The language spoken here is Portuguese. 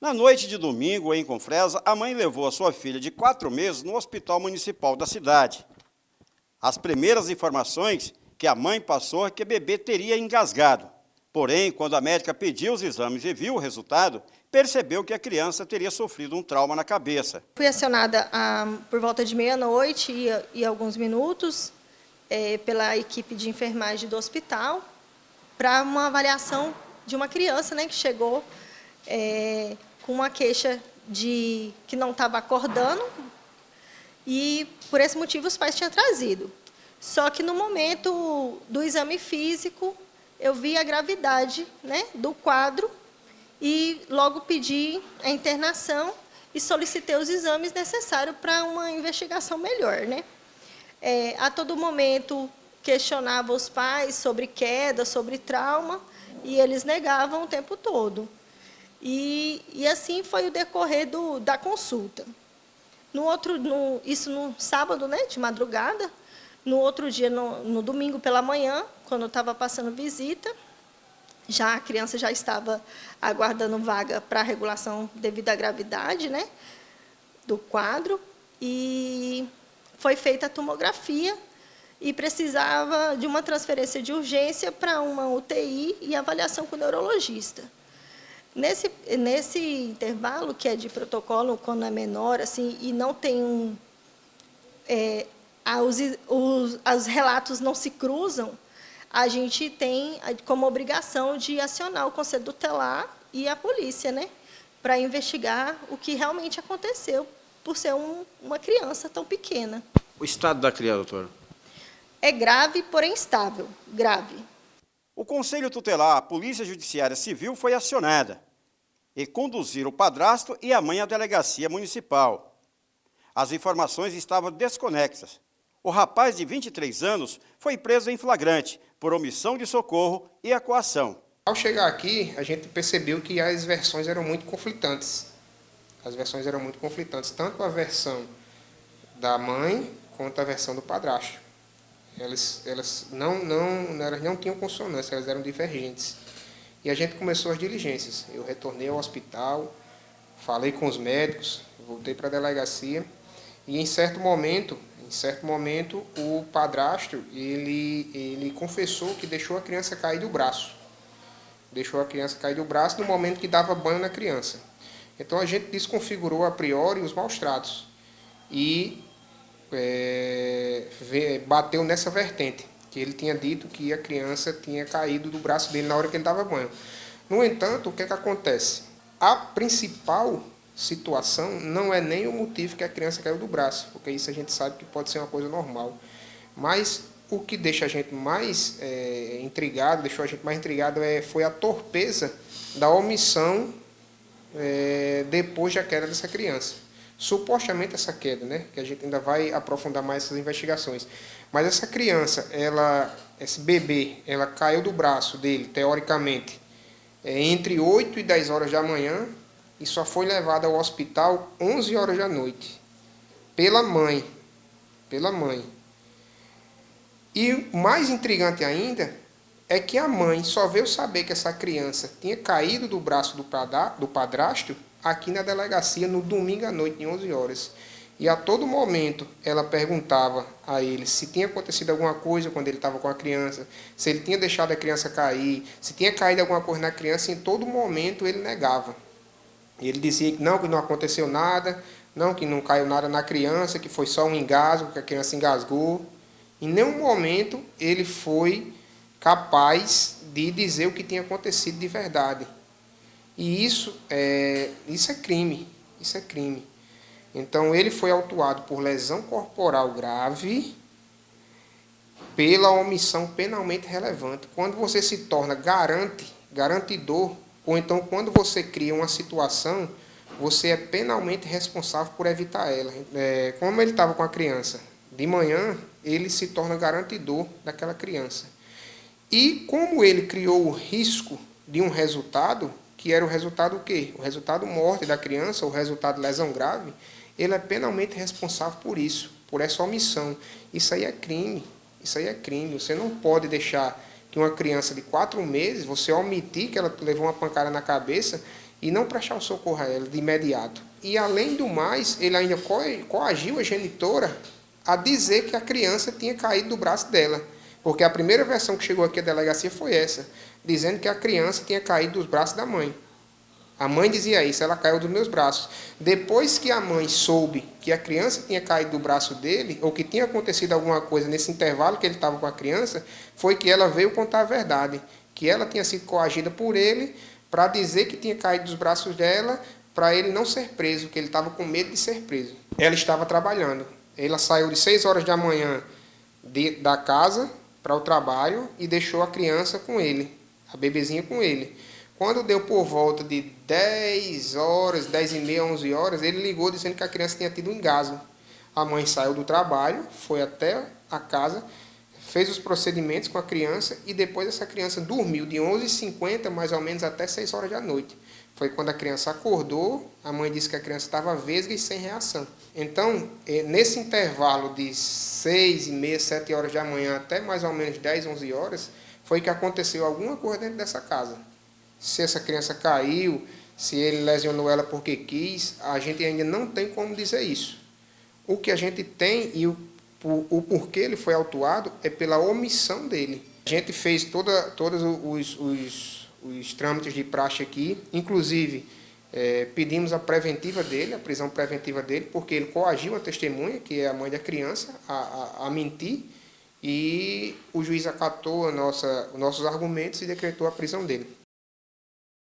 Na noite de domingo, em Confresa, a mãe levou a sua filha de 4 meses no hospital municipal da cidade. As primeiras informações que a mãe passou é que o bebê teria engasgado. Porém, quando a médica pediu os exames e viu o resultado, percebeu que a criança teria sofrido um trauma na cabeça. Fui acionada por volta de meia-noite e alguns minutos pela equipe de enfermagem do hospital para uma avaliação de uma criança, né, que chegou com uma queixa de que não estava acordando e, por esse motivo, os pais tinham trazido. Só que, no momento do exame físico, eu vi a gravidade, né, do quadro e logo pedi a internação e solicitei os exames necessários para uma investigação melhor, né? A todo momento questionava os pais sobre queda, sobre trauma, e eles negavam o tempo todo. E assim foi o decorrer da consulta. Isso no sábado, né, de madrugada. No outro dia, no domingo pela manhã, quando eu estava passando visita, a criança já estava aguardando vaga para a regulação devido à gravidade, né, do quadro, e foi feita a tomografia e precisava de uma transferência de urgência para uma UTI e avaliação com o neurologista. Nesse intervalo, que é de protocolo, quando é menor, assim, e não tem os relatos não se cruzam, a gente tem como obrigação de acionar o Conselho Tutelar e a polícia, né, para investigar o que realmente aconteceu, por ser uma criança tão pequena. O estado da criança, doutor? É grave, porém estável. Grave. O Conselho Tutelar, a Polícia Judiciária Civil, foi acionada e conduziram o padrasto e a mãe à delegacia municipal. As informações estavam desconexas. O rapaz de 23 anos foi preso em flagrante por omissão de socorro e acuação. Ao chegar aqui, a gente percebeu que as versões eram muito conflitantes. As versões eram muito conflitantes, tanto a versão da mãe quanto a versão do padrasto. Elas não tinham consonância, elas eram divergentes. E a gente começou as diligências. Eu retornei ao hospital, falei com os médicos, voltei para a delegacia e em certo momento o padrasto ele confessou que deixou a criança cair do braço. Deixou a criança cair do braço no momento que dava banho na criança. Então a gente desconfigurou a priori os maus tratos e bateu nessa vertente, que ele tinha dito que a criança tinha caído do braço dele na hora que ele dava banho. No entanto, o que acontece? A principal situação não é nem o motivo que a criança caiu do braço, porque isso a gente sabe que pode ser uma coisa normal. Mas o que deixa a gente mais intrigado, deixou a gente mais intrigado foi a torpeza da omissão depois da queda dessa criança. Supostamente essa queda, né, que a gente ainda vai aprofundar mais essas investigações. Mas essa criança, esse bebê, ela caiu do braço dele, teoricamente, entre 8 e 10 horas da manhã e só foi levada ao hospital 11 horas da noite, pela mãe. Pela mãe. E o mais intrigante ainda é que a mãe só veio saber que essa criança tinha caído do braço do padrasto aqui na delegacia no domingo à noite, em 11 horas. E a todo momento ela perguntava a ele se tinha acontecido alguma coisa quando ele estava com a criança, se ele tinha deixado a criança cair, se tinha caído alguma coisa na criança, e em todo momento ele negava. Ele dizia que não aconteceu nada, que não caiu nada na criança, que foi só um engasgo, que a criança engasgou. Em nenhum momento ele foi capaz de dizer o que tinha acontecido de verdade. E isso é crime. Isso é crime. Então, ele foi autuado por lesão corporal grave pela omissão penalmente relevante. Quando você se torna garantidor, ou então quando você cria uma situação, você é penalmente responsável por evitar ela. Como ele estava com a criança de manhã, ele se torna garantidor daquela criança. E como ele criou o risco de um resultado, que era o resultado o quê? O resultado morte da criança, o resultado lesão grave, ele é penalmente responsável por isso, por essa omissão. Isso aí é crime. Isso aí é crime. Você não pode deixar que uma criança de 4 meses, você omitir que ela levou uma pancada na cabeça e não prestar o socorro a ela de imediato. E, além do mais, ele ainda coagiu a genitora a dizer que a criança tinha caído do braço dela. Porque a primeira versão que chegou aqui à delegacia foi essa, dizendo que a criança tinha caído dos braços da mãe. A mãe dizia isso, ela caiu dos meus braços. Depois que a mãe soube que a criança tinha caído do braço dele, ou que tinha acontecido alguma coisa nesse intervalo que ele estava com a criança, foi que ela veio contar a verdade, que ela tinha sido coagida por ele para dizer que tinha caído dos braços dela, para ele não ser preso, que ele estava com medo de ser preso. Ela estava trabalhando. Ela saiu de 6 horas da manhã da casa para o trabalho e deixou a criança com ele, a bebezinha com ele. Quando deu por volta de 10 horas, 10 e meia, 11 horas, ele ligou dizendo que a criança tinha tido um engasgo. A mãe saiu do trabalho, foi até a casa, fez os procedimentos com a criança e depois essa criança dormiu de 11h50 mais ou menos até 6 horas da noite. Foi quando a criança acordou, a mãe disse que a criança estava vesga e sem reação. Então, nesse intervalo de 6h30, 7 horas da manhã até mais ou menos 10, 11 horas, foi que aconteceu alguma coisa dentro dessa casa. Se essa criança caiu, se ele lesionou ela porque quis, a gente ainda não tem como dizer isso. O que a gente tem e o porquê ele foi autuado é pela omissão dele. A gente fez todos os trâmites de praxe aqui, inclusive pedimos a preventiva dele, a prisão preventiva dele, porque ele coagiu a testemunha, que é a mãe da criança, a mentir, e o juiz acatou os nossos argumentos e decretou a prisão dele.